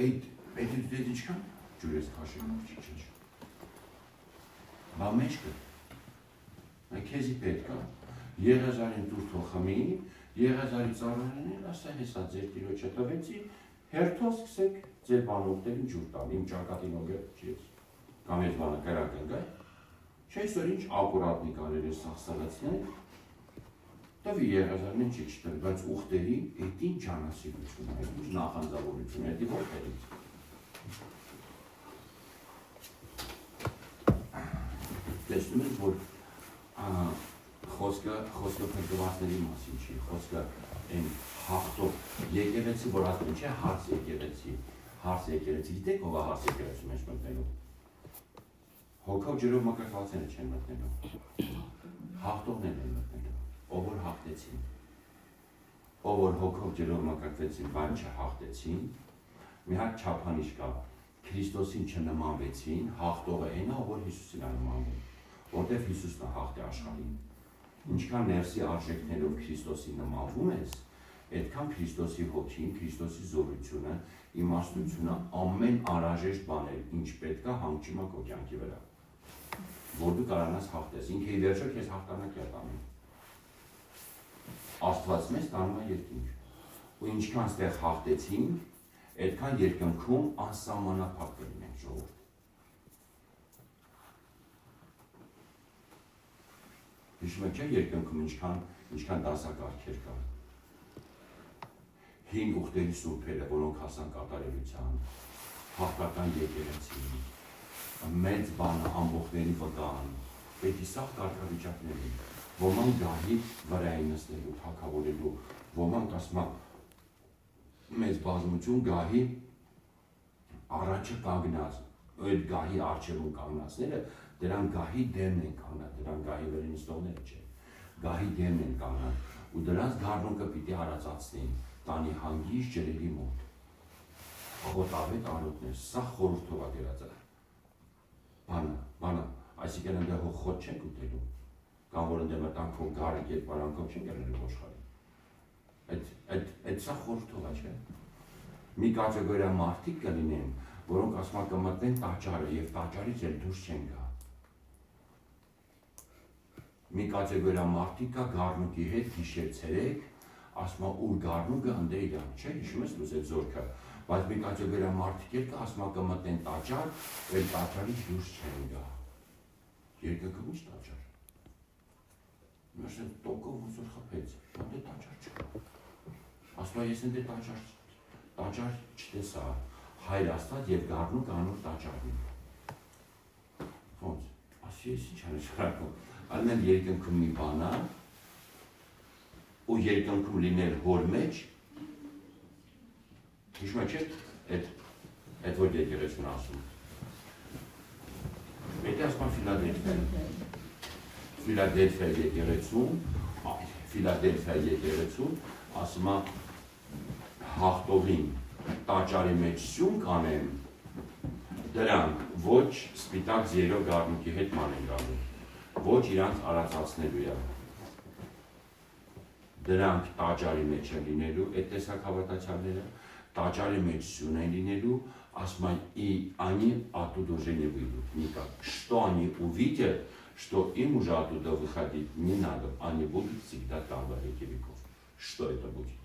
Այդ ինչքան ջուրես քաշել չի։ Բա մեջ կա։ Քեզի պետք է Եղեզարին դուր թող խմի, Եղեզարի ծառայողներին ասա հեսա ձեր տիրոջը տվեցի, հերթով սկսեք ձեր բանորդներին ջուր տալ, իմ ճակատին ոգը չի։ Կամ այդ բանը կրակն գա։ Չէ, այսօր ինչ ակուրատնի կարելի է սաղսաղացնել։ Տվի Եղեզարին չի չտել, բայց ուխտերի այդ ինչ անասիրություն է, ինչ նախանձավորություն է, դա որտեղից։ Տեսնում եք, որ խոսքը փրկվածների մասին չի, խոսքը այն հաղթող եկեղեցի, որ ասում չէ, հարց եկեղեցի, գիտեք ով է հարց եկեղեցու մեջ մտնելու։ Հոգով ջրով մկրտվածները չեն մտնելու, հաղթողներն են մտնելու, ով որ հաղթեցին, ով որ հոգով ջրով մկրտվեցին, բան չհաղթեցին, մի հատ չափանիշ կա, Քրիստոսին չնմանվեցին, հաղթողը այն է, ով որ Հիսուսին է նմանվում, որտեղ Հիսուսն է հաղթի աշխարհին։ Ինչքան ներսի արժեքներով Քրիստոսին նմանվում ես, այդքան Քրիստոսի հոգին, Քրիստոսի զորությունը, իմաստությունը, ամեն անհրաժեշտ բաներ, ինչ պետք է հանգչում է քո կյանքի վրա, որ դու կարողանաս հաղթես, ինքը ի վերջո քեզ հաղթանակ է տանում։ Աստված մեզ տանում է երկինք, ու ինչքան ստեղ հաղթեցին, այդքան երկնքում անսահմանափակ կլինեն ժողովուրդ։ Հիշում եք չէ երկնքում ինչքան դասակարգեր կան։ Հին ուխտերի սուրբերը, որոնք հասան կատարելության, հաղթական եկեղեցին, մեծ բանը ամբողջների վկան, պետք է սաղ կարգավիճակներին, ոմանք գահի վրա են նստելու, թագավորելու, ոմանք ասում մեծ բազմություն գահի առաջը կանգնած, այդ գահի առջևում կանգնածները, դրան գահի դեմն են կանգնած, դրան գահի վրա նստողները չէ, գահի դեմն են կանգնած, ու դրանց գառնուկը պիտի հարացածնեն, տանի հանգիստ ջրերի մոտ, խոտավետ արոտներ, սա խորհրդով է դրած բանը, այսինքն ընդեղ խոտ չենք ուտելու, կամ որ ընդեղ մտանք քո գարի կերպարանքով չենք ելնելու ոչխարի, այդ սա խորհրդով է չէ, մի կատեգորիա մարդիկ կլինեն, որոնք ասում կմտնեն տաճարը և տաճարից էլ դուրս չեն գա։ Մի կատեգորիա մարդիկ կա գառնուկի հետ գիշեր ցերեկ, ասում ուր գառնուկը ընդ է իրան, չէ, հիշում ես լույս այդ զորքը, բայց մի կատեգորիա մարդիկ էլ կա, ասում կմտնեն տաճար, էլ տաճարից դուրս չեն գա։ Երկնքում ինչ տաճար։ Մյուս են տոկով ոնց որ խփեց, դե տաճար չկա։ Ասում ես ընդ տաճար չտեսա, Հայր Աստված և գառնուկ անոր տաճարն է։ Ոնց, ասի ես ինչ անշարակում, այլն երկնքում մի բան է, ու երկնքում լինել հոր մեջ, հիշում եք չէ, այդ որ եկեղեցուն ասում։ Պետք է ասում Ֆիլադելֆիա եկեղեցում, ասում է հաղթողին տաճարի մեջ սյուն կանեն, դրանք ոչ սպիտակ ձիերով գառնուկի հետ ման են գալու, ոչ իրանց արածացնելու է։ Դրանք տաճարի մեջ են լինելու, այդ տեսակ հավատացյալները, տաճարի մեջ սյուն են լինելու, ասում են и они оттуда уже не выйдут никак. Что они увидят, что им уже оттуда выходить не надо, они будут всегда там во веки веков. Что это будет?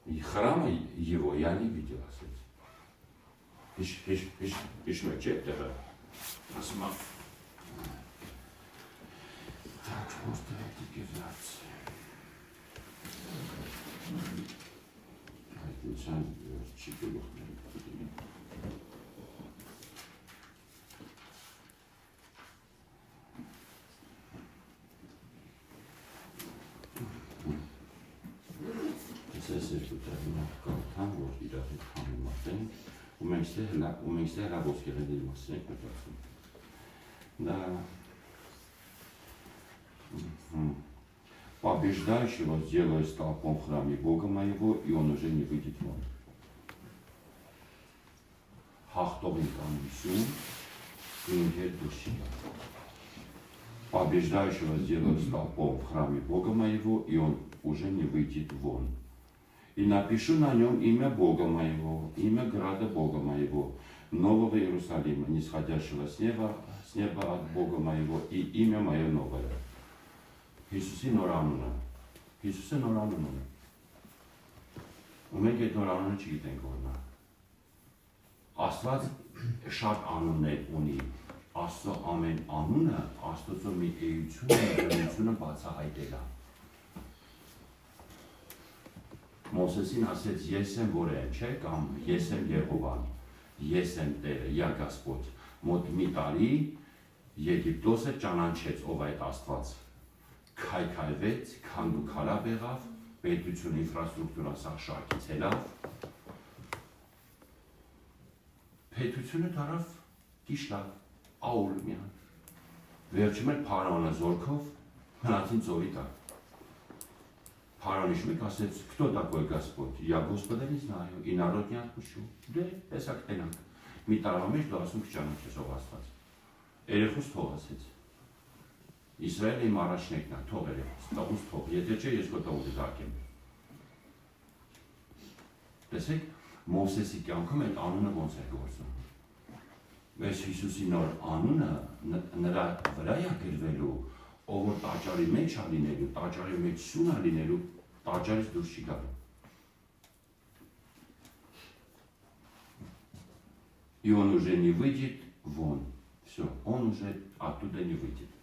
И храма его я не видел, Ишмачек это осмав. Так, может это гевнаться. Не знаю, чипилов. Որ իրար հետ համեմատ են, ու մենք ստեղ ոսկեղենների մասին ենք մտածում։ Да. Побеждающего сделаю столпом в храме Бога моего, и он уже не выйдет вон. Հաղթողին կանություն, ինք հետ դուրս չի գա։ Побеждающего сделаю столпом в храме Бога моего, и он уже не выйдет вон. И напишу на нем имя Бога моего, имя града Бога моего, нового Иерусалима, нисходящего с неба от Бога моего, и имя мое новое. Հիսուսի նոր անունը, Հիսուսը նոր անուն ունի, ու մենք այդ նոր անունը չգիտենք որնա, Աստված շատ անուններ ունի, Աստծո ամեն անունը, Աստծո մի էությունը բացահայտել է, Մոսեսին ասեց, ես եմ որ եմ, չէ, կամ ես եմ Եհովան, ես եմ Տերը, Я Господь, մոտ մի տարի Եգիպտոսը ճանաչեց ով այդ Աստված, քայքայվեց, քանդուքարավ եղավ, պետություն ինֆրաստրուկտուրան սաղ շարքից ելավ, պետությունը դարավ կիշլավ, աուլմյան, վերջում էր Փարավոնը զորքով, մնացին ծովի տակ, Փարավոնի շմիկ ասեց, кто такой Господь, я Господа не знаю, и народ не отпущу, դե, տեսակ տենանք, մի տարվա մեջ դու ասում կճանաչես ով Աստված, երեխուս թող ասեց, Իսրայելը իմ առաջնեկն է, թող երեխուս, տղուս թող, եթե չէ ես քո տղուտի դարկեմ, տեսեք, Մովսեսի կյանքում այդ անունը ոնց է գործում, Այս Հիսուսի նոր անունը նրա վրա է գրվելու, ով որ տաճարի մեջ է լինելու, տաճարի մեջ սուն է լինելու, տաճարից դուրս չի գալու։ И он уже не выйдет вон. Все, он уже оттуда не выйдет.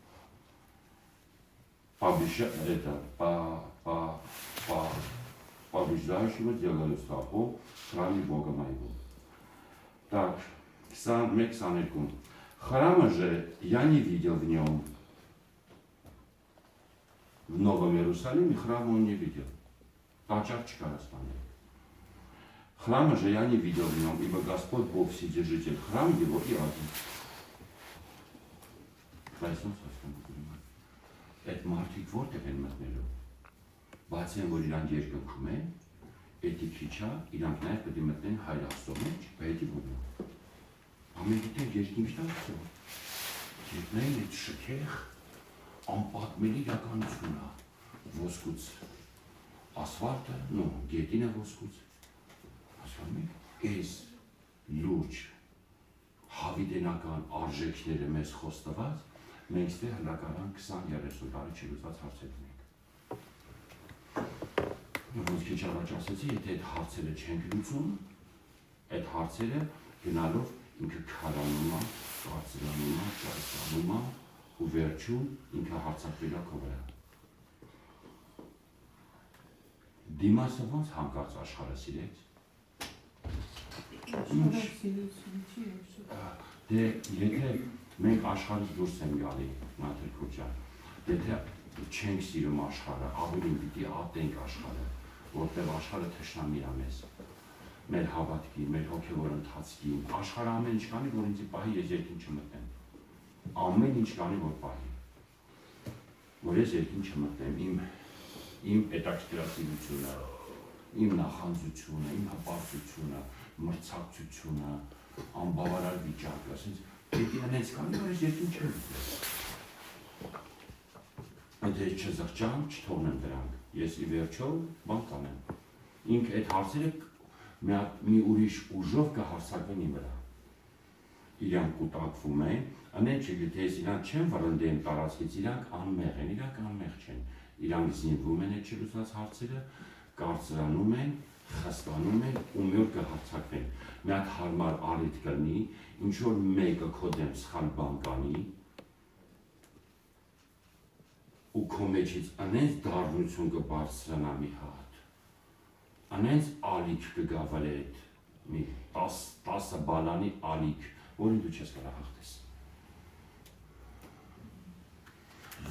Побеждающего делаю славу в храме Бога моего. Так, 21-22. Храма же я не видел в нем. В Новом Иерусалиме храма он не видел. Тачар Чикарастане. Храма же я не видел в нем, ибо Господь Бог Вседержитель, храм его и один. Այդ մարդիկ որտեղ են մտնելու, բացի են, որ իրանք երկնքում են, էդի քիչ է, իրանք նաև պետք է մտնեն Հայր Աստծո մեջ, պետք է որնա։ Ամեն գիտեն երկինք տալսո, երկնային այդ շքեղ, անպատմելի իրականություն է, ոսկուց, ասվալտը, գետին է ոսկուց, ասվում եք, այս լուրջ, հավիտենական արժեքները մեզ խոստված, մենք ստե հլակարան 20-30 տարի չլուծված հարցեր ունենք։ Ոնց քիչ առաջ ասեցի, եթե այդ հարցերը չենք լուծում, այդ հարցերը գնալով ինքը քարանում է, կարծրանում է, ճարծանում է ու վերջում ինքը հարցակվել է քո վրա։ Դիմասը ոնց հանկարծ աշխարհը սիրեց։ Դե եթե մենք աշխարհից դուրս ենք գալի, Նաթել Քոչյան, եթե չենք սիրում աշխարհը, ավելի պիտի ատենք աշխարհը, որտեղ աշխարհը թշնամի է մեզ, մեր հավատքի, մեր հոգևոր ընթացքի, աշխարհը ամեն ինչ կանի, որ ինձ պահի ես երկին չմտնեմ, ամեն ինչ կանի, որ պահի, որ ես երկին չմտնեմ, իմ հետաքրքրասիրությունը, իմ նախանձությունը, իմ հպարտությունը, մրցակցությունը, անբավարար վիճակը, ասենց Պետք է հենց կանի, որ ես երկին չեմ ուտել։ Եթե ես չզղջամ, չթողնեմ դրանք, ես ի վերջո բան կանեմ։ Ինք այդ հարցերը մի ուրիշ ուժով կհարցակվեն իմ վրա։ Իրանք կուտակվում են, ամեն չգիտի, ես իրանք չեմ վռնդեմ տարածքից, իրանք անմեղ են, իրանք անմեղ չեն։ Իրանք զինվում են այդ չլուծված հարցերը, կարծրանում են, խստանում են ու մի օր կհարցակվեն։ Մի հատ հարմար առիթ կլինի, ինչ որ մեկը քո դեմ սխալ բան կանի ու քո մեջից անենց դառնություն կբարձրանա մի հատ, անենց ալիք կգա վրա այդ մի 10 բալանի ալիք, որին դու չես կարող հաղթես։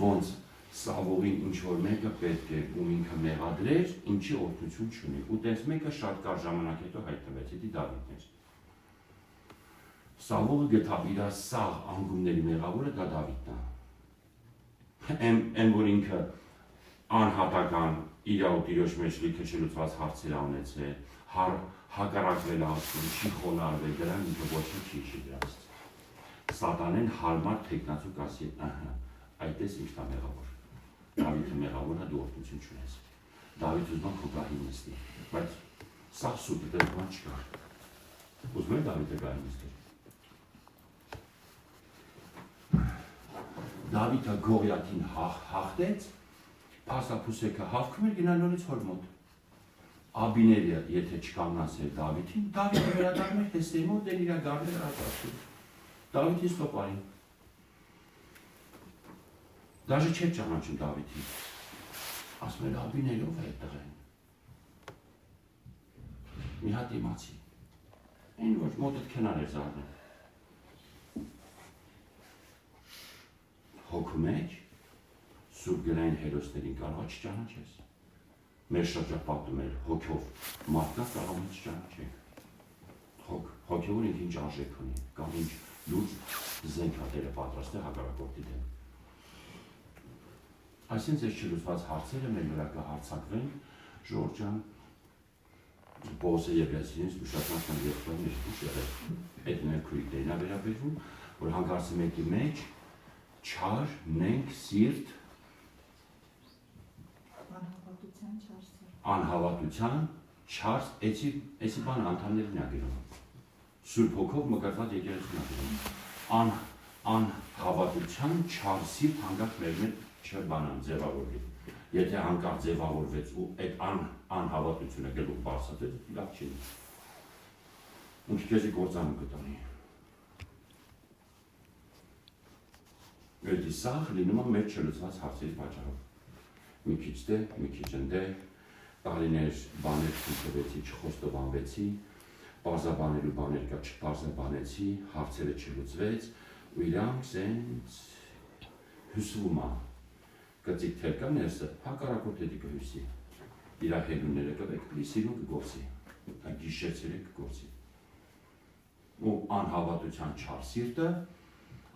Ոնց Սավողին ինչ որ մեկը պետք է ում ինքը մեղադրեր, ինչի օրհնություն չունի, ու տես մեկը շատ կար ժամանակ հետո հայտնվեց, դա Դավիթն էր։ Սավողը գտավ իր սաղ անգումների մեղավորը, դա Դավիթն է։ Այն որ ինքը անհատական իր ու տիրոջ մեջ լիքը չլուծված հարցեր ունեցել, հակառակվել Աստծուն, չի խոնարհվել, դրան ինքը ոչինչ չի դրանից։ Սատանեն հարմար թեկնածու կասի, այդպես ինքն է մեղավոր։ Դավիթը մեղավոր է, դու օրհնություն չունես։ Դավիթ ուզում է գահին նստի, բայց սա սուտ դեռ բան չկար։ Ուզում է Դավիթը գահին նստի։ Դավիթը Գողիաթին հաղթեց, փասափուսեքը հավքում էր գնալ նորից հոր մոտ։ Աբիները եթե չկանգնացեր Դավիթին, Դավիթը վերադառնում էր Հեսեի մոտ, դեն իր գարները արտասում։ Դավիթի ստոպային։ Դաժե չէր ճանաչում Դավիթին։ Ասում էր Աբիներով է այդ տղեն։ Մի հատ իմացի։ Այն ոչ մոտդ քնար էր զարնում։ Հոգու մեջ սուրբ գրային հերոսներին կարող չճանաչես։ Մեր շրջապատում էր հոգով մարդկանց կարող չճանաչենք։ Հոգևոր ինչ արժեք ունի, կամ ինչ լուրջ զենք հատերը պատրաստ է հակառակորդի դեմ։ Այսինքն այս չլուծված հարցերը մեր վրա կհարցակվեն, Ժորժ ջան, Պողոս Եփեսյանից ուշադրական երկրորդ ներկուշ եղել։ Այդ մեր քույրերին է վերաբերվում, որ հանկարծ մեկի մեջ չար, նենք, սիրտ, անհավատության, չար, էսի բան անդամներն է գրում։ Սուրբ հոգով մկրտված եկեղեցին է գրում։ Անհավատության, չար, սիրտ հանկարծ մեր չբանան ձևավորվի։ Եթե հանկարծ ձևավորվեց ու այդ անհավատությունը գլուխ բարձրացեց, լավ չի։ Ինչ քեզի գործանում կտանի։ Այդ սաղ լինում է մեր չլուծված հարցերի պատճառով։ Մի քիչ դե, մի քիչ ընդե, տարիներ բաներ չտվեցի, չխոստովանվեցի, պարզաբանելու բաներ կա, չպարզաբանեցի, հարցերը չլուծվեց, ու իրանք սենց հյուսվում է։ Կծիկ թեր կա ներսը, հակառակորդ հետի կհյուսի։ Իրա հելունները կվեք, լիսիրուն կգործի, գիշերցերը կգործի։ Ու անհավատության չար սիրտը,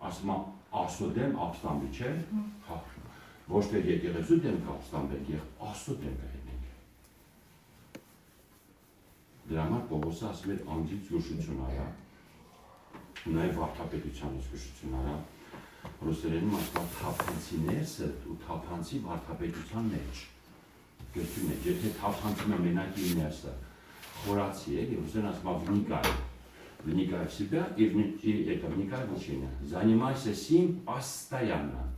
ասում է Աստծո դեմ ապստամբի չէ, ոչ թե եկեղեցու դեմ կապստամբենք, Աստծո դեմ կհետենք։ Դրա համար Պողոսը ասում էր անդից զգուշություն արա, նաև վարդապետության զգուշություն արա, ռուսերենում ասում է թափանցի ներսը ու թափանցի վարդապետության մեջ, գրություն է, եթե թափանցում է մենակի ներսը, խորացի է, ռուսերեն ասում է вникая в себя и это вникая в учение. Занимайся сим постоянно.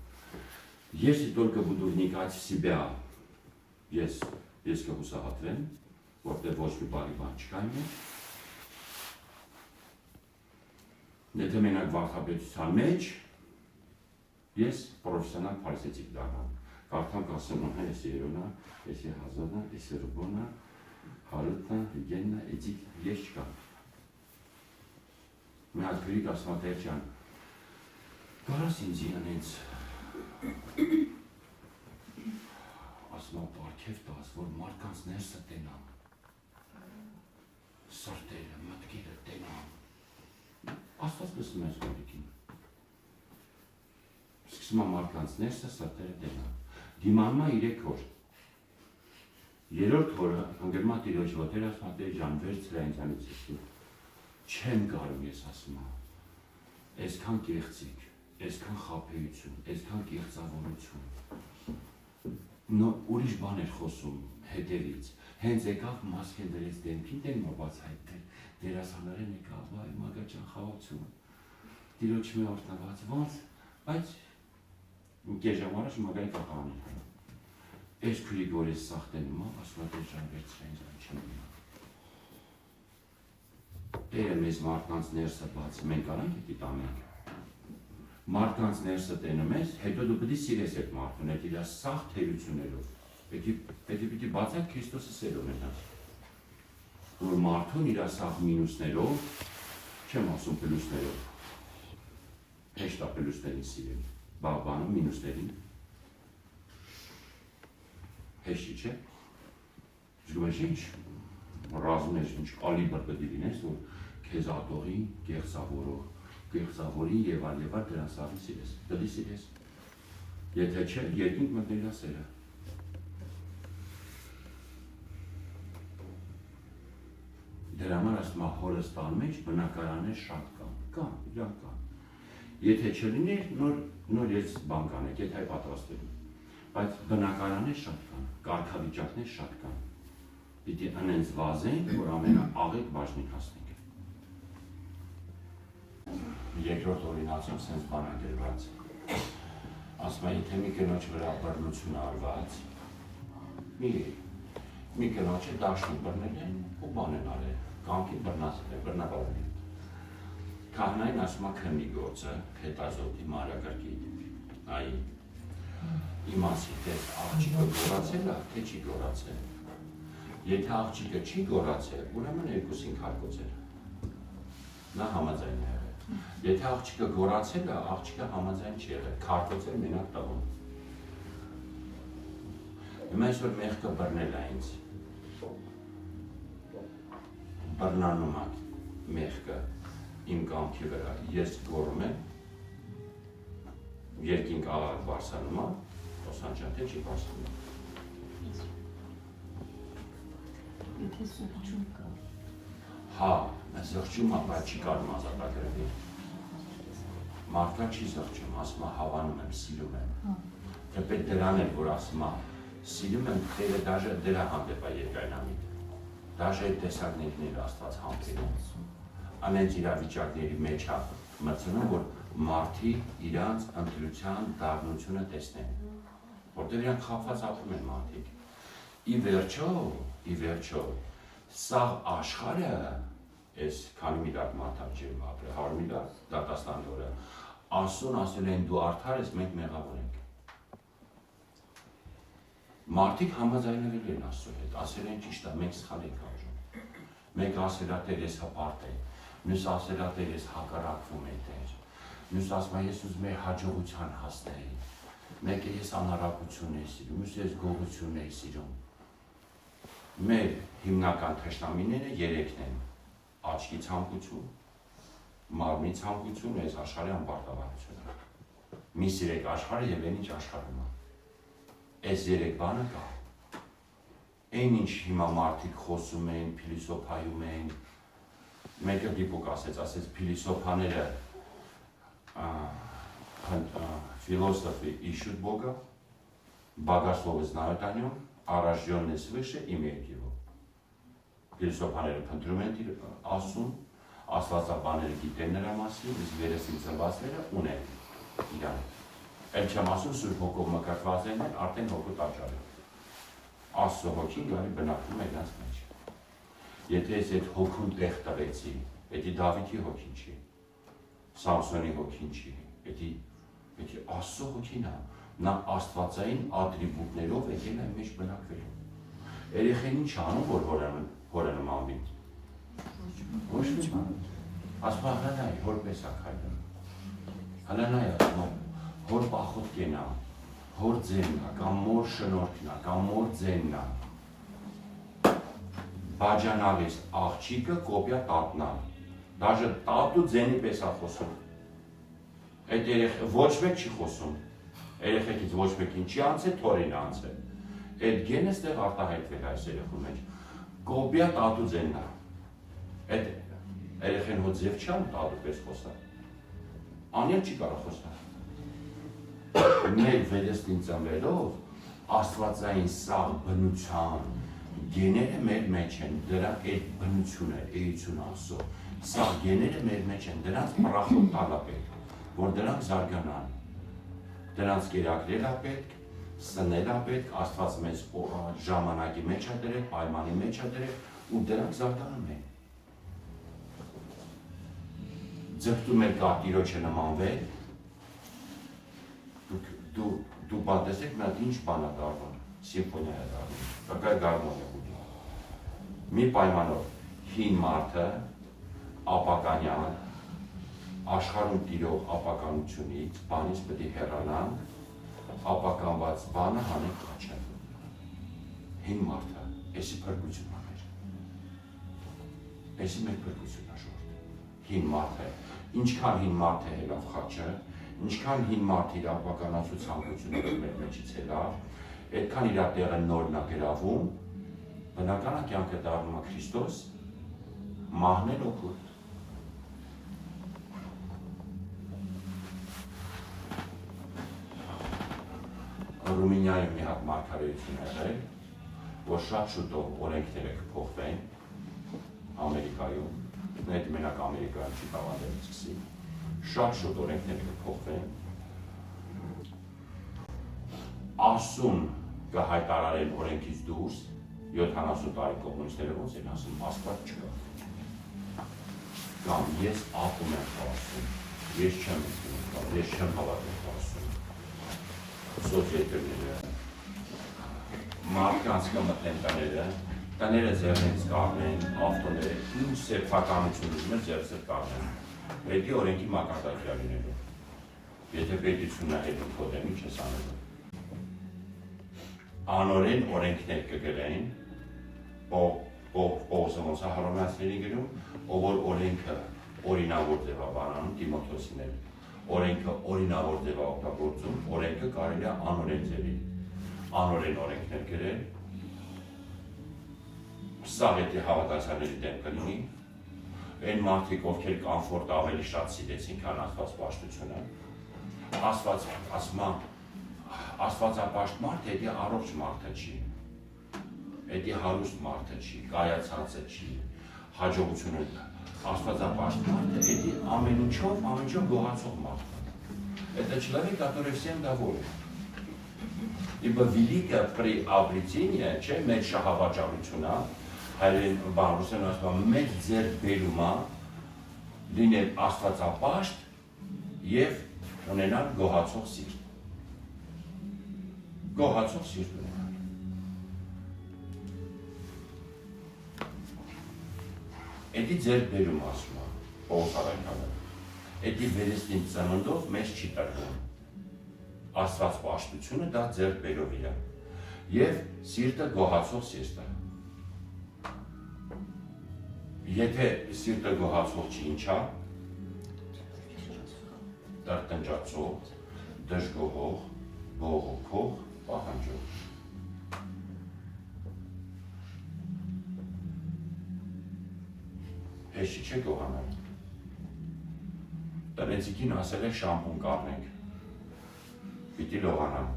Если только буду вникать в себя, ես կհուսահատվեմ, որտեղ ոչ մի բարի բան չկա իմ մեջ։ Եթե մենակ վարդապետության մեջ, ես պրոֆեսիոնալ փարիսեցիկ դառնամ։ Կարդամ կասեմ, էսի երոնա, էսի հազանա, էսի ռուբոնա, հարութա, հիգեննա, էդիկ ես չկամ։ Մի հատ գրիկ ասում է Տեր ջան, կարաս ինձ իրանից ասում է պարգև տաս, որ մարդկանց ներսը տենամ, սրտերը, մտքերը տենամ։ Աստված լսում է այս գրիկին։ Սկսում է մարդկանց ներսը, սրտերը տենամ։ Դիմանում է 3 օր։ Երրորդ օրը ընկերում է Տիրոջ ոտերը, ասում է Տեր ջան, վերցրե ինձանից իսկի։ Չեմ կարող ես ասում եմ, այսքան կեղծիք, այսքան խաբեություն, այսքան կեղծավորություն, ուրիշ բան էր խոսում հետևից, հենց եկավ մասկեն դրեց դեմքին, դեն մոբաց հայտ դերասանարեն եկավ, վայ մագաճան խաղացում, տիրոջ մի օրտնաված ոնց, բայց կեզ ժամարաշ մագայի կաղանին, այս քույրի գորես սաղտենում է, ասում է Տեր ջան վերցրե ինձ չեմ ունա։ Տերը մեզ մարդկանց ներսը բաց, մենք արանք էտի տանենք։ Մարդկանց ներսը տենում ես, հետո դու պիտի սիրես այդ մարդուն, այդ իր սաղ թերություններով։ Պետի պիտի բացակ Քրիստոսը սեր ունենաս։ Որ մարդուն իր սաղ մինուսներով, չեմ ասում պլուսներով, հեշտ է պլուսներին սիրել, բաղբանում մինուսներին, հեշտի չէ, զգում ես ինչ, ռազում ես ինչ կալիբր պետի լինես, որ քեզ ատողի, կեղծավորի և այլ դրան սաղի սիրես, դդի սիրես, եթե չէ, երկինք մտնելա սերը։ Դրա համար ասում է հորստան մեջ բնակարաններ շատ կան, իրան կան։ Եթե չլիներ, նոր ես բան կանեք, եթե այ պատրաստվելու։ Բայց բնակարաններ շատ կան, կարգավիճակներ շատ կան։ Պիտի անենց վազենք, որ ամենաաղետ բաժնին հասնենք։ Երկրորդ օրինացում սենց բան է գրված։ Ասում է, եթե մի կնոջ վրա բռնություն արված, մի կնոջը դաշնի բռնել են ու բան են արել, կամքի բռնաբարել են։ Քահանային ասում է քննի գործը, հետազոտի մանրակարգի նայի, իմացի, թե աղջիկը գոռացել է, թե չի գոռացել։ Եթե աղջիկը չի գոռացել, ուրեմն երկուսին քարկոծել։ Նա համաձայն է եղել։ Եթե աղջիկը գոռացել է, աղջիկը համաձայն չի եղել, քարկոծել մենակ տղուն։ Հիմա այսօր մեղքը բռնել է ինձ։ Բռնանում է մեղքը իմ կամքի վրա, ես գոռում եմ, երկինք աղաղ բարձրանում է, Օսանջան, թե չի բարձրանում։ Եթե զղջում կա։ Հա, զղջում է, բայց չի կարում ազատագրվել։ Մարդկա չի զղջում, ասում է հավանում եմ, սիրում եմ։ Թեպետ դրան էլ, որ ասում է, սիրում եմ, Տերը դաժե դրա հանդեպ է երկայնամիտ։ Դաժե այդ տեսակներն Աստված համբերում։ Անենց իրավիճակների մեջ է մտցնում, որ մարդիկ իրանց ընտրության դառնությունը տեսնեն, որտեղ իրանք խաբված ապրում են մարդիկ։ Ի վերջո, սաղ աշխարհը, այս քանի միլիարդ մարդիկ չեմ ապրել, 100 միլիարդ դատաստանի օրը, Աստծուն ասել են դու արդար ես, մենք մեղավոր ենք։ Մարդիկ համաձայնվել են Աստծո հետ, ասել են ճիշտ է, մենք սխալ ենք արժում։ Մեկը ասել է Տեր ես հպարտ եմ, մյուսը ասել է Տեր ես հակառակվում եմ Տեր, մյուսը ասում է ես ուզում եմ հաջողության հասնել, մեկը ես անարակություն եմ սիրում, մյուսը ես գողություն եմ սիրում։ Մեր հիմնական թշնամիները երեքն են՝ աչքի ցանկություն, մարմնի ցանկություն, այս աշխարհի անպարտավորությունը։ Մի սիրեք աշխարհը եւ այն ինչ աշխարհում է։ Այս երեք բանը կա։ Այն ինչ հիմա մարդիկ խոսում են, փիլիսոփայում են, մեկը դիպուկ ասեց փիլիսոփաները философы ищут Бога, богословы знают о нем, а рожденные свыше имеют его. Փիլիսոփաները փնտրում են ասում, աստվածաբանները գիտեն նրա մասին, իսկ վերեսին ծնվածները ունեն իրան։ Էլ չեմ ասում Սուրբ Հոգով մկրտվածներն են, արդեն հոգու տաճարը։ Աստծո հոգին գալի բնակվում է նրանց մեջ։ Եթե ես այդ հոգուն տեղ տվեցի, դա Դավիթի հոգին չի, Սամսոնի հոգին չի, դա Աստծո հոգին է, նա աստվածային ատրիբուտներով եկել է մեջ բնակվելու։ Երեխեն ինչ անում, որ հորը նմանվի։ Ոչ մի բան։ Ասում հանայ, հոր պես է քայլում։ Հանայ ասում, հոր պախոտ կենա, հոր ձենն է, կամ մոր շնորհքն է, կամ մոր ձենն է։ Բաջանալիս աղջիկը կոպիա տատն է։ Դաժե տատու ձենի պես է խոսում։ Այդ երեխը ոչ մեկ չի խոսում։ Երեխեքից ոչ մեկին չի անցել, թորին անցել։ Այդ գենը ստեղ արտահայտվել այս երեխու մեջ։ Կոպիա տատու ձենն է։ Այդ երեխեն հո ձև չի անում տատու պես խոսալ։ Անել չի կարող խոսալ։ Մեր վերստին ծնվելով աստվածային սաղ բնության գեները մեր մեջ են, դրանք այդ բնությունը, էությունը Աստծո, սաղ գեները մեր մեջ են, դրանց պրախոտ տալա պետք, որ դրանք զարգանան, դրանց կերակրել է պետք, սնել է պետք, Աստված մեզ ժամանակի մեջ է դրել, պայմանի մեջ է դրել ու դրանք զարգանում են։ Ձգտում եք Տիրոջը նմանվել, դու պատեսեք նա ինչ բան է դառնում, սիմֆոնիա է դառնում, կակայ գարմոնիա ունի։ Մի պայմանով հին մարդը, ապականյան, աշխարհում տիրող ապականությունից, բանից պետք է հեռանանք, ապականված բանը հանենք աչեն։ Հին մարդը, էսի փրկություն է մեր։ Էսի մեր փրկությունն է ժողովուրդ։ Հին մարդը, ինչքան հին մարդը ելավ խաչը, ինչքան հին մարդ իր ապականացու ցանկությունները մեր մեջից ելավ, այդքան իր տեղը նորն է գրավում, բնական է կյանքը դառնում է Քրիստոս, մահն էլ օգուտ։ Ռումինիայում մի հատ մարգարեություն եղել, որ շատ շուտով օրենքները կփոխվեն Ամերիկայում, այդ մենակ Ամերիկայում չի տավանդել սկսի, շատ շուտ օրենքները կփոխվեն, ասում կհայտարարեն օրենքից դուրս, 70 տարի կոմունիստները ոնց են ասում, Աստված չկա։ Կամ ես ակում եմ ասում, ես չեմ ասում, ես չեմ հավատում ասում։ Սոցիետերները, մարդկանց կմտնեն տները ձեռնից կառնեն, ավտոները, ինչ սեփականություն ուզում են ձեռսեր կառնեն։ Պետի օրենքի մակարդակի լինելու։ Եթե պետությունն է կոդեն, ինչ ես անելու։ Անորեն օրենքներ կգրեն, Պողոսը ոնց է Հռոմեացիների գրում, ով որ օրենքը օրինավոր ձևաբանանում Տիմոթեոսին օրենքը օրինավոր ձև է օգտագործում, օրենքը կարելի է անօրեն ձևի, անօրեն օրենքներ գրել, սա եթե հավատացյալների դեմ կլինի, այն մարդիկ, ովքեր կոմֆորտ ավելի շատ սիրեցին, քան Աստված պաշտությունը, Աստված ասում է, Աստվածապաշտ մարդը էդի առողջ մարդը չի, էդի հարուստ մարդը չի, կայացածը չի, հաջողությունը Աստվածապաշտ մարդը էդի ամենուչով գոհացող մարդը։ Это человек, который всем доволен. Ибо великое приобретение, չէ, մեր շահավաճառությունը, հայերեն բառուսեն ասում է, մեր ձեռքբերում է լինել Աստվածապաշտ եւ ունենալ գոհացող սիրտ։ Գոհացող սիրտ ունենալ։ Էդի ձեռքբերում ասում է Պողոս Արաքյանը։ Էդի վերստին ծննդով մեզ չի տրվում։ Աստված պաշտությունը դա ձեռքբերով է։ Եվ սիրտը գոհացող սիրտ է։ Եթե սիրտը գոհացող չի, ինչ է։ Տրտնջացող, դժգոհող, բողոքող, պահանջող։ Հեշի չէ գոհանալ։ Տնեցիկին ասել է շամպուն կառնենք։ Պիտի լողանամ։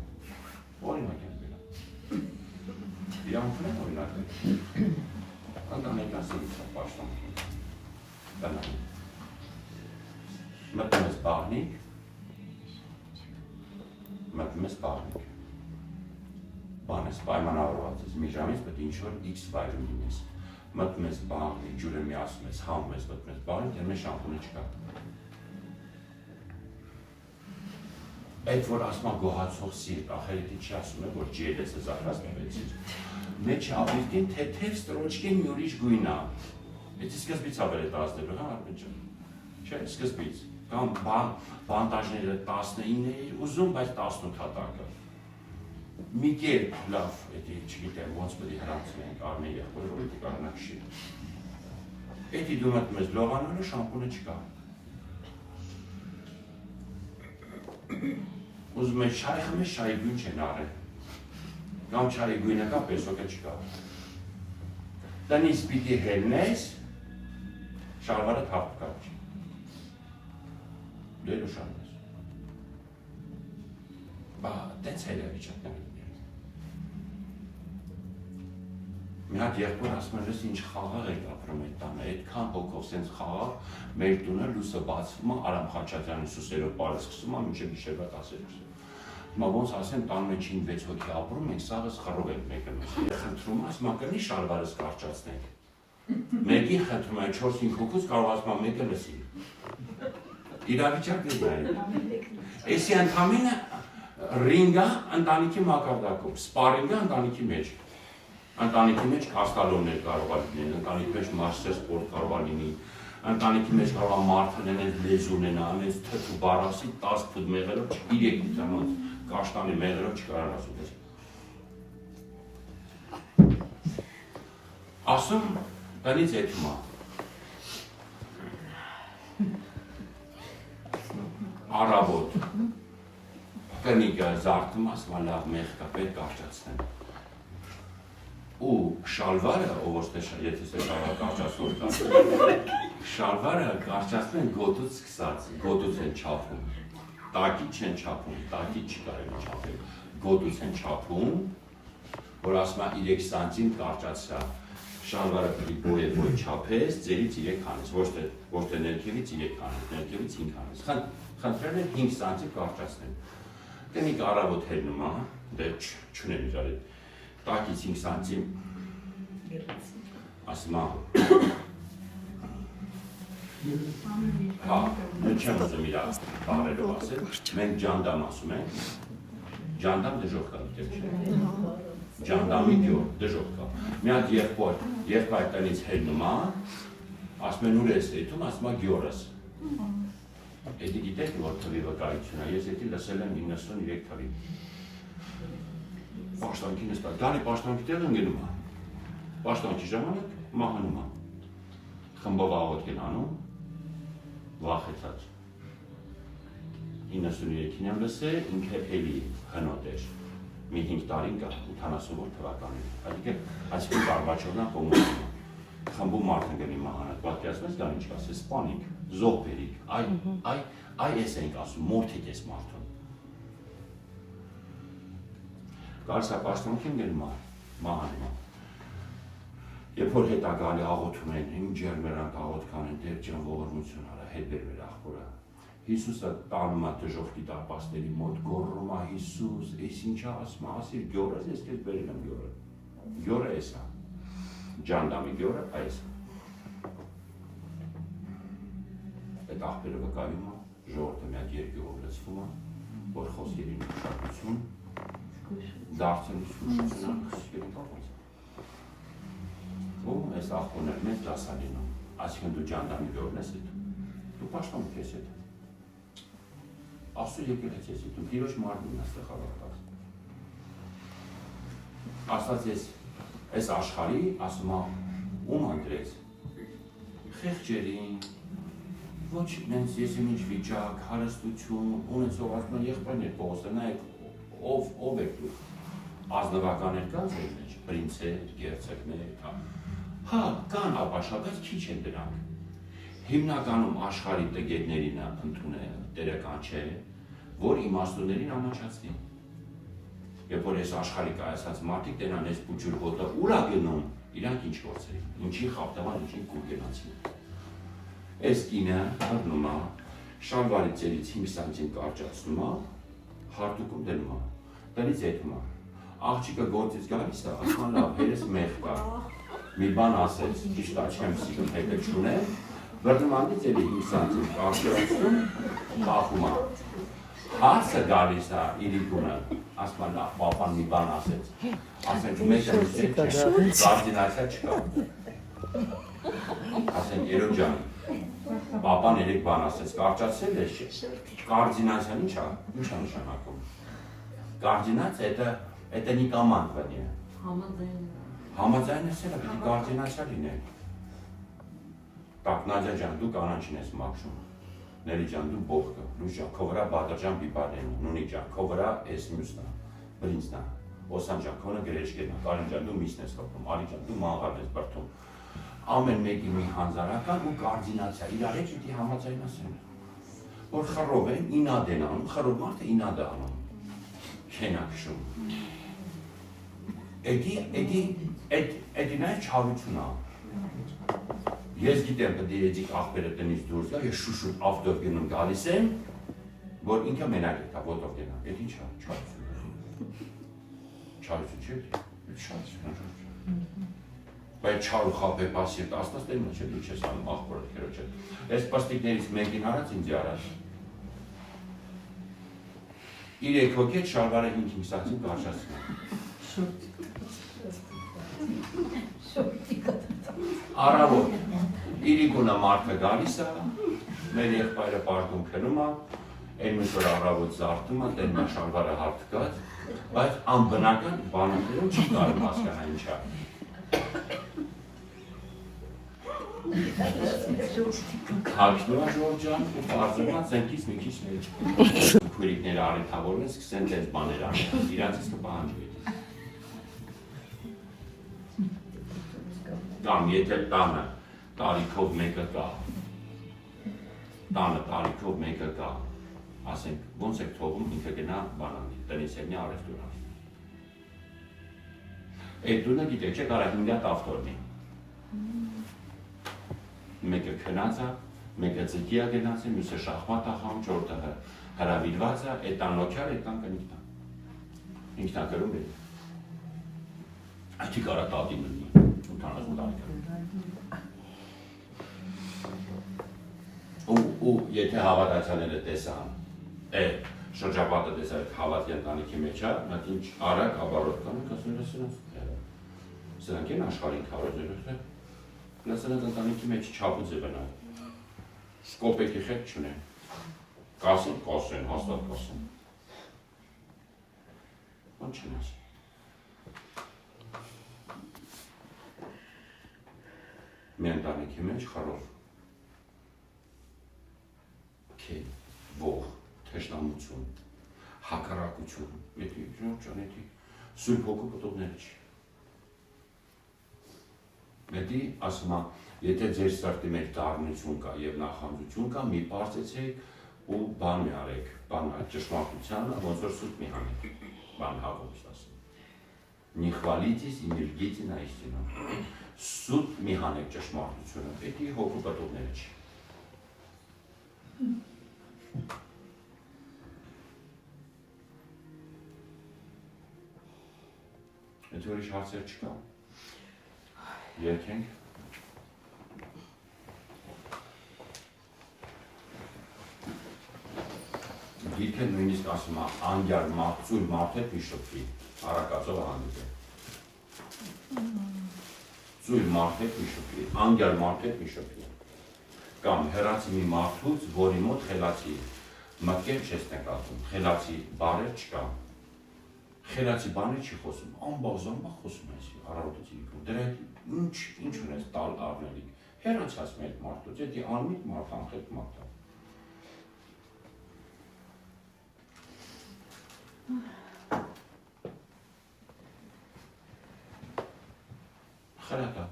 Օրինակ եմ բերա։ Իրանքն օրինակ է։ Անդանեք ասելիցա պաշտամքին։ Տնային։ Մտնում ես բաղնիկ, մտնում ես բաղնիկ։ Բան ես պայմանավորված ես, մի ժամից պետք ինչ-որ X վայրում լինես։ Մտնում ես բաղնիկ, ջուրը միացում ես, հանում ես, մտնում ես բաղնիկ, դեռ մեր շամպունը չկա։ Այդ որ ասում է գոհացող սիրտ, ախերիտի չի ասում է, որ ջելես է զարված մևեցիր։ Մեջ ավիրտին թեթև ստրոչկին մի ուրիշ գույն է։ Էդի սկզբից ավեր է տազնելու, հա, արպեջը։ Չէ, սկզբից։ Կամ բանտաժները 19 էր ուզում, բայց 18 հատակը։ Մի կերպ լավ, էդի չգիտեմ, ոնց պետք է հրանցնենք արմեն եղբորը, որ էդի կարանակ չի։ Էդի դու մտնում ես լողանալու, շամպունը չկա։ Ուզում ես շայ խմես, շայի գույն չեն արել։ Կամ շայի գույնը կա, պեսոկը չկա։ Տնից պիտի հելնես, շալվարը թափկա չի։ Դու էլ ուշանես։ Բա, տենց հել է վիճակները։ Մի հատ եղբոր ասում ես ինչ խաղաղ եք ապրում այդ տանը, այդքան հոգով սենց խաղաղ, մեր տունը լույսը բացվում է, Արամ Խաչատրյանի սուսերով պարը սկսում է, մինչև գիշերվա 10-ը։ Հիմա ոնց ասեմ, տան մեջ 5-6 հոգի ապրում ենք, սաղս խռով ենք մեկը մյուսի։ Խնդրում ասում կնի շալվարս կարճացնենք։ Մեկին խնդրում է 4-5 հոգուց կարող ասում մեկը լսի։ Իրավիճակն է դա։ Էսի ընդամենը ռինգա ընտանիքի մակարդակում, սպարինգա ընտանիքի մեջ։ Ընտանիքի մեջ կաստալոններ կարող է լինել, ընտանիքի մեջ մարսել սպորտ կարող է լինի, ընտանիքի մեջ կարող է մարդը լինել լեզու ունենա, ամենից թթու բարասի 10 ֆուտ մեղրով 3 դիցանոց կաշտանի մեղրով չկարան ասում։ Ասում տնից եթում է։ Առավոտ կնիկը զարդում ասում լավ մեղք է, պետք կարճացնեմ։ Ու շալվարը, եթե շալվարը կարճացնող կա, շալվարը կարճացնեն գոտուց սկսած, գոտուց են չափում, տակի չեն չափում, տակի չի կարելի չափել, գոտուց են չափում, որ ասում է 3 սանտիմ կարճացրա, շալվարը պիտի բոյ չափես, ձերից 3 հանես, ոչ թե ներքևից 3 հանես, ներքևից 5 հանես, խնդրել են 5 սանտիմ կարճացնել, կնիկ առավոտ հելնում է, դե չունեն իրար հետ, տակից 5 սանտիմ, ասում է, հա, չեմ ուզում իրա բարերով ասել, մենք ջանդամ ասում ենք, ջանդամ դժող կա դիտել չէ, ջանդամի գյոր, դժող կա, մի հատ եղբայր տնից հելնում է, ասում են ուր ես էթում, ասում է գյորս, էդի գիտեք որ թվի վկայություն է, ես էդի լսել եմ 93 թվի, պաշտանքի նստած, գալի պաշտանքի տեղ ընգնում է, պաշտանքի ժամանակ մահանում է, խմբով աղոթք են անում, վախեցած, 93-ին եմ լսել, ինքը էլի հնոտ էր, մի 5 տարին կա, 80 թվականին, այսինքն Գորբաչովն կոմունիզմը, խմբում մարդը գնի մահանա, պատկերացնում ես գան ինչ կասես, սպանիք, զոհ բերիք, այ ես ենք ասում, մորթեք ես մարդուն։ Գալիս է պաշտոնքին գնում է, մահանում է։ Երբ որ հետ է գալի աղոթում են, իմ ջերմերանք աղոթք անեն, Տեր ջան ողորմություն արա, հետ բերվեր աղբորը։ Հիսուսը տանում է դժոխ դիտարպաստերի մոտ, գոռում է Հիսուս, ես ինչա ասում է, ասիր գյորս, ես քեզ բերել եմ գյորը։ Գյորը էս է։ Ջանդամի գյորը այս է։ Այդ աղբերը վկայում է, ժողովուրդը մի հատ երկյուղով լցվում է, որ խոսքերին ուշադրություն, դարձնի ուշադրություն խոսքերին կողմից։ Ու այս աղբոներ մեծ դասալին է, այսինքն դու ջանդամի գյորն ես հետ, դու պաշտոնում ես հետ։ Աստծո եկեղեցի ես, դու Տիրոջ մարմինն ես խաղաղված։ Աստված այս աշխարհի ասում է ում ընտրեց։ Խեղճերին, ոչ նենց ես իմ ինչ վիճակ, հարստություն, ունեցող ասում են եղբայրներ Պողոսը, նայեք ով եք դուք։ Ազնվականներ կան ձեր մեջ, պրինցեր, գերցogներ, հա, կան ապաշխարած քիչ են դրանք։ Հիմնականում աշխարհի տգետներին ընդունել տերական չէ, որ իմաստուններին ամաչացնի։ Երբ որ ես աշխարհի կայացած մարդիկ տենան այս փուջուր հոտը ուր է գնում, իրանք ինչ գործերի, ինչի խապտավան, ինչի կուր գնացին։ Այս կինը հռնում է, շալվարի ձերից 5 սանտիմ կարճացնում է, հարտուկում դնում է, տնից եթում է։ Աղջիկը գործից գալիս է, ասում է լավ, հերս մեղ կա, մի բան ասեց, ճիշտ է, չեմ սիրում, հետը չունեմ, բռնմանից էլի 5 սանտիմ կարճացնում, խախում է։ Հարսը գալիս է իրիկունը, ասում է լավ, պապան մի բան ասեց, ասենք մեկը կարդինացիա չկա, ասենք երոք ջան, պապան 3 բան ասեց, կարճացել ես չէ, կարդինացիան ինչ է նշանակում, կարդինացիա это не командование, համաձայնեցել է, պիտի կարդինացիա լինել, так, Նադյա ջան, դու կանանչին ես մաքրում, Նելի ջան, դու բողկը, Լուշ ջան, քո վրա Բադր ջան բիբարեն, Նունի ջան, քո վրա էս մյուսն է, Բրինցն է, Օսան ջան, քոնը գրեշկերն է, Կարին ջան, դու միսն ես խփում, Ալի ջան, դու մաղարն ես բրդում։ Ամեն մեկի մի հանձարական ու կոորդինացիա, իրար հետ պիտի համաձայնասեն։ Որ խռով են, ինադ են անում, խռով մարդը ինադ է անում, չեն ակշում։ Էդի նաև չարություն է։ Ես գիտեմ, պետք է եջիկ աղբերը տնից դուրս գա, ես շուշուտ ավտով գնում գալիս եմ, որ ինքը մենակ է, ոտով գնա, էդ ինչ է, չարություն։ Չարություն չէ, չարություն։ Բայց չար ու խապ է պասիրտ, աստված տենը չէ, դու չես անում աղբորը քերոջ է։ Այս պաստիկներից մեկին հարած, ինձ արած։ 3 հոգետ շալվարը 5 սանտիմ կարճացնում։ Առավոտ, իրիկունը մարդը գալիս է, մեր եղբայրը պարտում քնում է, այն միշտ որ առավոտ զարդում է, տենն է շալվարը հարթ կած, բայց անբնական բանությունում չի կարում հասկանա ինչ է։ Հագնում է Ժորժ ջան ու պարզվում է ծենքից մի քիչ մեջ։ Քույրիկները առիթավորում են, սկսեն դες բաներ անել, իրանցից կպահանջվի։ Կամ եթե տանը տարիքով մեկը կա, ասենք ոնց եք թողում ինքը գնա բանանի, տնից ելնի առևտուր անի։ Այդ դունը գիտեք, չէ՞ կարա 5 հատ ավտո լինի։ Մեկը քնած է, մեկը ձգի է գնաց, մյուսը շախմատ է խաղում, չորրորդը հրավիրված է, այդ տան լոքյալ, այդ տան կնիկտան։ Ինքնակրում է։ Այդի կարա տատին լինի, 80 տարեկան։ Ու եթե հավատացյալները տեսան, շրջապատը տեսան հավատի ընտանիքի մեջ է, նա ինչ արագ ավարոտ կան, ասում սրանք են աշխարհին քարոզերը, նա սրանք ընտանիքի մեջ չափուց է բնալ, կոպեկի խեք չունեն, կասեն, հաստատ կասեն, բան չեն ասում։ Մի ընտանիքի մեջ խարով, ող, թեժնամություն, հակառակություն, եթե սուրբ հոգու պտուղները չի։ Եթե ասում եմ, եթե ձեր սրտի մեջ դառնություն կա եւ նախանձություն կա, մի բարձեցեք ու բան մի արեք, բան ճշմարտությանը, ոնց որ սուտ մի հանեք, բան Հակոբս ասում։ Не хвалитесь и не лгите на истину. Սուտ մի հանեք ճշմարտությունը, դա հոգու պտուղները չի։ Եթե ուրիշ հարցեր չկա, երկենք։ Գիրքը նույնիսկ ասում է, անգյար ծույլ մարդ հետ մի շփվի, առակածով հանդիպ է։ Ծույլ մարդ հետ մի շփվի, անգյար մարդ հետ մի շփվի։ Կամ հեռացի մի մարդուց, որի մոտ խելացի մտքեր չես նկատում, խելացի բառեր չկա։ Խելացի բաներ չի խոսում, անբազան խոսում ես առավոտից իրիկում, դրա ինչ ունես տալ առնելիք, հեռացած մի այդ մարդուց, դա անմիտ մարդ, անխետ մարդ է։ Խրատա։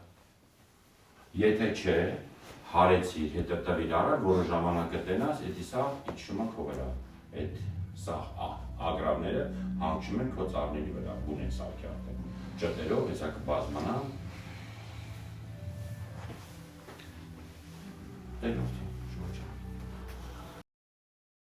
Եթե չէ, հարեցիր, հետը տվիր առար, որը ժամանակը տենաս, էդի սա իջում է քո վրա, այդ սա ագրավները հանգչում են քո ծառների վրա, ունեն սարքի արդեն, ճտերով, հեսա կբազմանան, տենորդ։